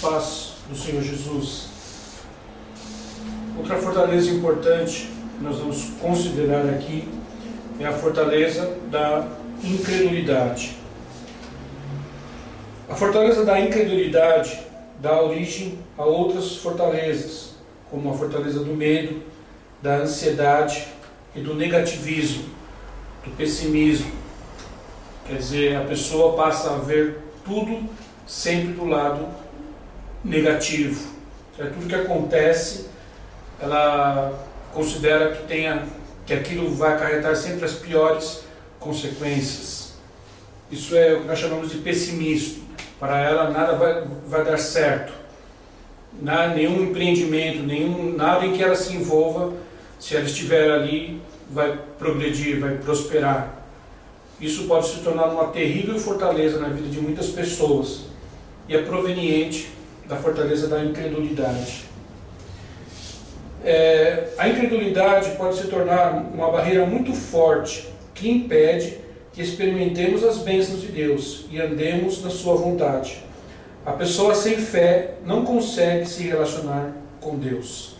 paz do Senhor Jesus. Outra fortaleza importante que nós vamos considerar aqui é a fortaleza da incredulidade. A fortaleza da incredulidade dá origem a outras fortalezas, como a fortaleza do medo, da ansiedade e do negativismo, do pessimismo. Quer dizer, a pessoa passa a ver tudo sempre do lado negativo. Tudo que acontece, ela considera que aquilo vai acarretar sempre as piores consequências. Isso é o que nós chamamos de pessimismo. Para ela nada vai dar certo. Nenhum empreendimento, nada em que ela se envolva, se ela estiver ali, vai progredir, vai prosperar. Isso pode se tornar uma terrível fortaleza na vida de muitas pessoas e é proveniente da fortaleza da incredulidade. A incredulidade pode se tornar uma barreira muito forte que impede que experimentemos as bênçãos de Deus e andemos na sua vontade. A pessoa sem fé não consegue se relacionar com Deus.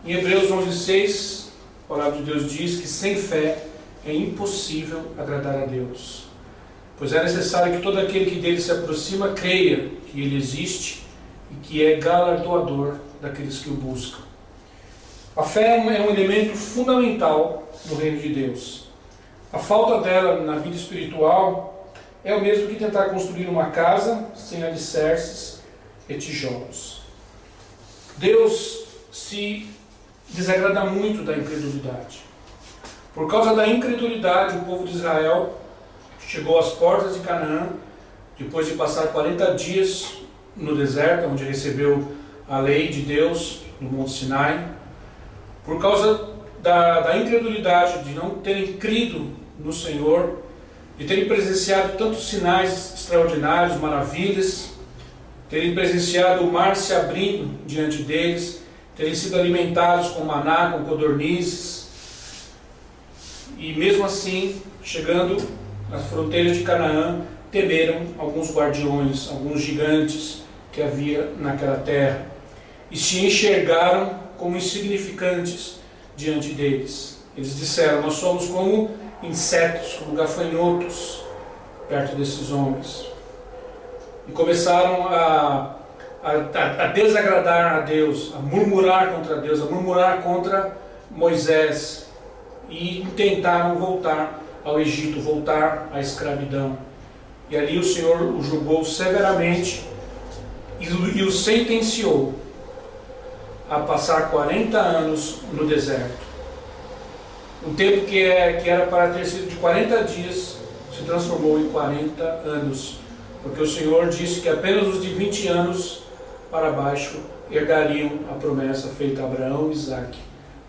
Em Hebreus 11:6, a palavra de Deus diz que sem fé é impossível agradar a Deus, pois é necessário que todo aquele que dele se aproxima creia que ele existe e que é galardoador daqueles que o buscam. A fé é um elemento fundamental no reino de Deus. A falta dela na vida espiritual é o mesmo que tentar construir uma casa sem alicerces e tijolos. Deus se desagrada muito da incredulidade. Por causa da incredulidade, o povo de Israel chegou às portas de Canaã, depois de passar 40 dias no deserto, onde recebeu a lei de Deus no Monte Sinai. Por causa da incredulidade, de não terem crido no Senhor, de terem presenciado tantos sinais extraordinários, maravilhas, terem presenciado o mar se abrindo diante deles, terem sido alimentados com maná, com codornizes, e mesmo assim, chegando nas fronteiras de Canaã, temeram alguns guardiões, alguns gigantes que havia naquela terra, e se enxergaram como insignificantes diante deles. Eles disseram: nós somos como insetos, como gafanhotos perto desses homens. E começaram a desagradar a Deus, a murmurar contra Deus, a murmurar contra Moisés, e tentaram voltar ao Egito, voltar à escravidão. E ali o Senhor o julgou severamente e o sentenciou a passar 40 anos no deserto. Um tempo que era para ter sido de 40 dias se transformou em 40 anos, porque o Senhor disse que apenas os de 20 anos para baixo herdariam a promessa feita a Abraão, Isaque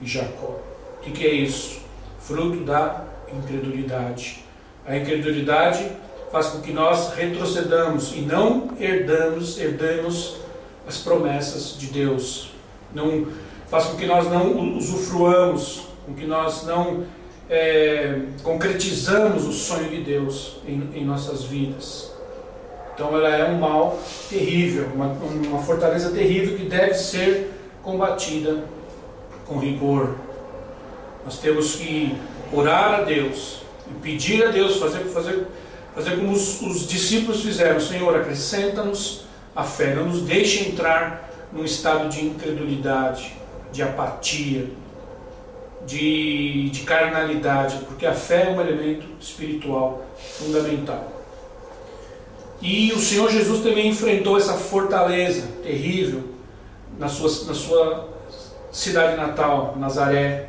e Jacó. O que é isso? Fruto da incredulidade. A incredulidade faz com que nós retrocedamos e não herdamos as promessas de Deus. Não faz com que nós não usufruamos, com que nós não concretizamos o sonho de Deus em nossas vidas. Então ela é um mal terrível, uma fortaleza terrível que deve ser combatida com rigor. Nós temos que orar a Deus e pedir a Deus, fazer como os discípulos fizeram: Senhor, acrescenta-nos a fé, não nos deixe entrar num estado de incredulidade, de apatia, de carnalidade, porque a fé é um elemento espiritual fundamental. E o Senhor Jesus também enfrentou essa fortaleza terrível na sua cidade natal, Nazaré.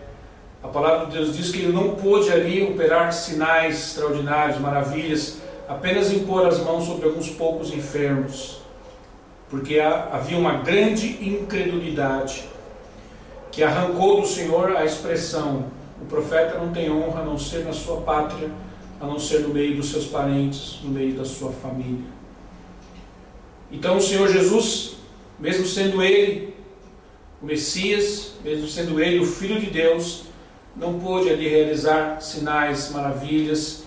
A palavra de Deus diz que ele não pôde ali operar sinais extraordinários, maravilhas, apenas impor as mãos sobre alguns poucos enfermos, porque havia uma grande incredulidade que arrancou do Senhor a expressão: o profeta não tem honra a não ser na sua pátria, a não ser no meio dos seus parentes, no meio da sua família. Então o Senhor Jesus, mesmo sendo Ele o Messias, mesmo sendo Ele o Filho de Deus, não pôde ali realizar sinais, maravilhas,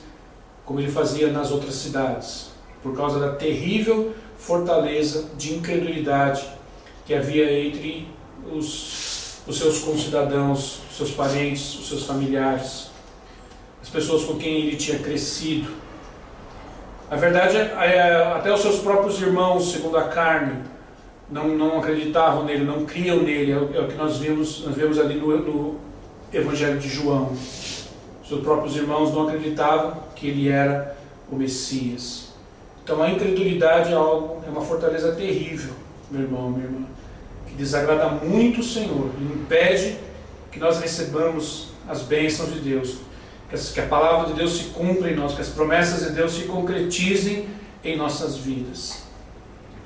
como Ele fazia nas outras cidades, por causa da terrível fortaleza de incredulidade que havia entre os seus concidadãos, os seus parentes, os seus familiares, as pessoas com quem ele tinha crescido. Na verdade, até os seus próprios irmãos, segundo a carne, não acreditavam nele, não criam nele. É o que nós vemos ali no Evangelho de João. Seus próprios irmãos não acreditavam que ele era o Messias. Então a incredulidade é uma fortaleza terrível, meu irmão, minha irmã, que desagrada muito o Senhor e impede que nós recebamos as bênçãos de Deus, que a palavra de Deus se cumpra em nós, que as promessas de Deus se concretizem em nossas vidas.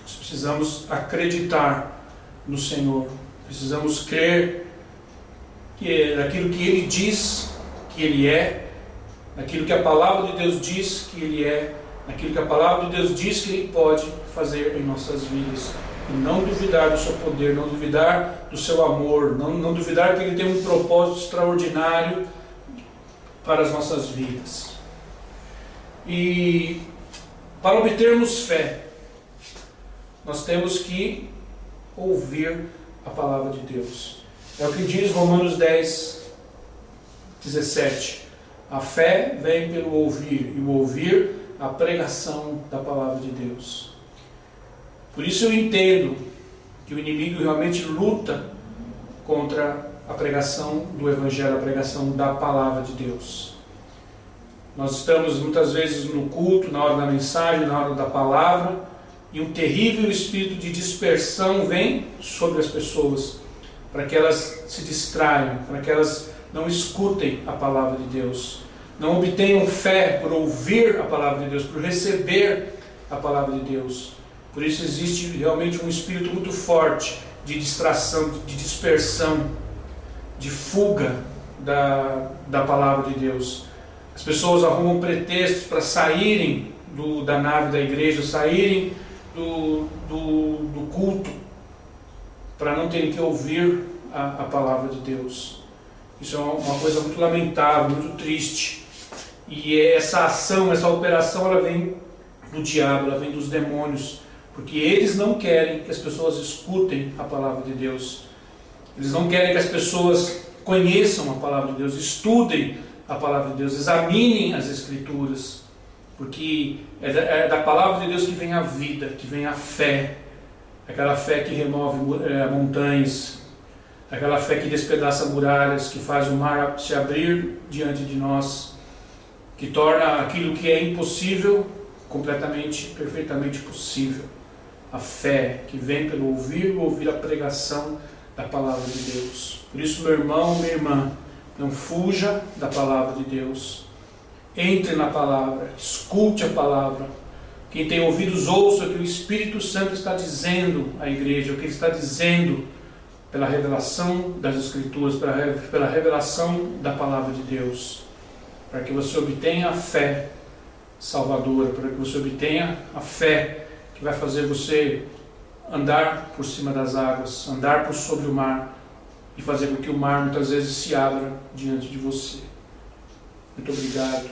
Nós precisamos acreditar no Senhor, precisamos crer naquilo que Ele diz que Ele é, naquilo que a palavra de Deus diz que Ele é, naquilo que a palavra de Deus diz que Ele pode fazer em nossas vidas. E não duvidar do seu poder, não duvidar do seu amor, não duvidar que Ele tem um propósito extraordinário para as nossas vidas. E para obtermos fé, nós temos que ouvir a palavra de Deus. É o que diz Romanos 10, 17. A fé vem pelo ouvir, e o ouvir a pregação da palavra de Deus. Por isso eu entendo que o inimigo realmente luta contra a pregação do Evangelho, a pregação da palavra de Deus. Nós estamos muitas vezes no culto, na hora da mensagem, na hora da palavra, e um terrível espírito de dispersão vem sobre as pessoas, para que elas se distraiam, para que elas não escutem a palavra de Deus, não obtenham fé por ouvir a palavra de Deus, por receber a palavra de Deus. Por isso existe realmente um espírito muito forte de distração, de dispersão, de fuga da palavra de Deus. As pessoas arrumam pretextos para saírem da nave da igreja, saírem do culto, para não terem que ouvir a palavra de Deus. Isso é uma coisa muito lamentável, muito triste. E essa ação, essa operação, ela vem do diabo, ela vem dos demônios, porque eles não querem que as pessoas escutem a palavra de Deus. Eles não querem que as pessoas conheçam a palavra de Deus, estudem a palavra de Deus, examinem as Escrituras, porque é da palavra de Deus que vem a vida, que vem a fé, aquela fé que remove montanhas, aquela fé que despedaça muralhas, que faz o mar se abrir diante de nós, que torna aquilo que é impossível completamente, perfeitamente possível. A fé que vem pelo ouvir a pregação da palavra de Deus. Por isso, meu irmão, minha irmã, não fuja da palavra de Deus. Entre na palavra, escute a palavra. Quem tem ouvidos, ouça o que o Espírito Santo está dizendo à igreja, o que ele está dizendo pela revelação das Escrituras, pela revelação da palavra de Deus, para que você obtenha a fé salvadora, para que você obtenha a fé que vai fazer você andar por cima das águas, andar por sobre o mar e fazer com que o mar muitas vezes se abra diante de você. Muito obrigado.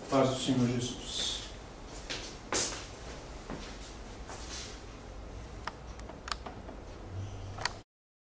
Paz do Senhor Jesus.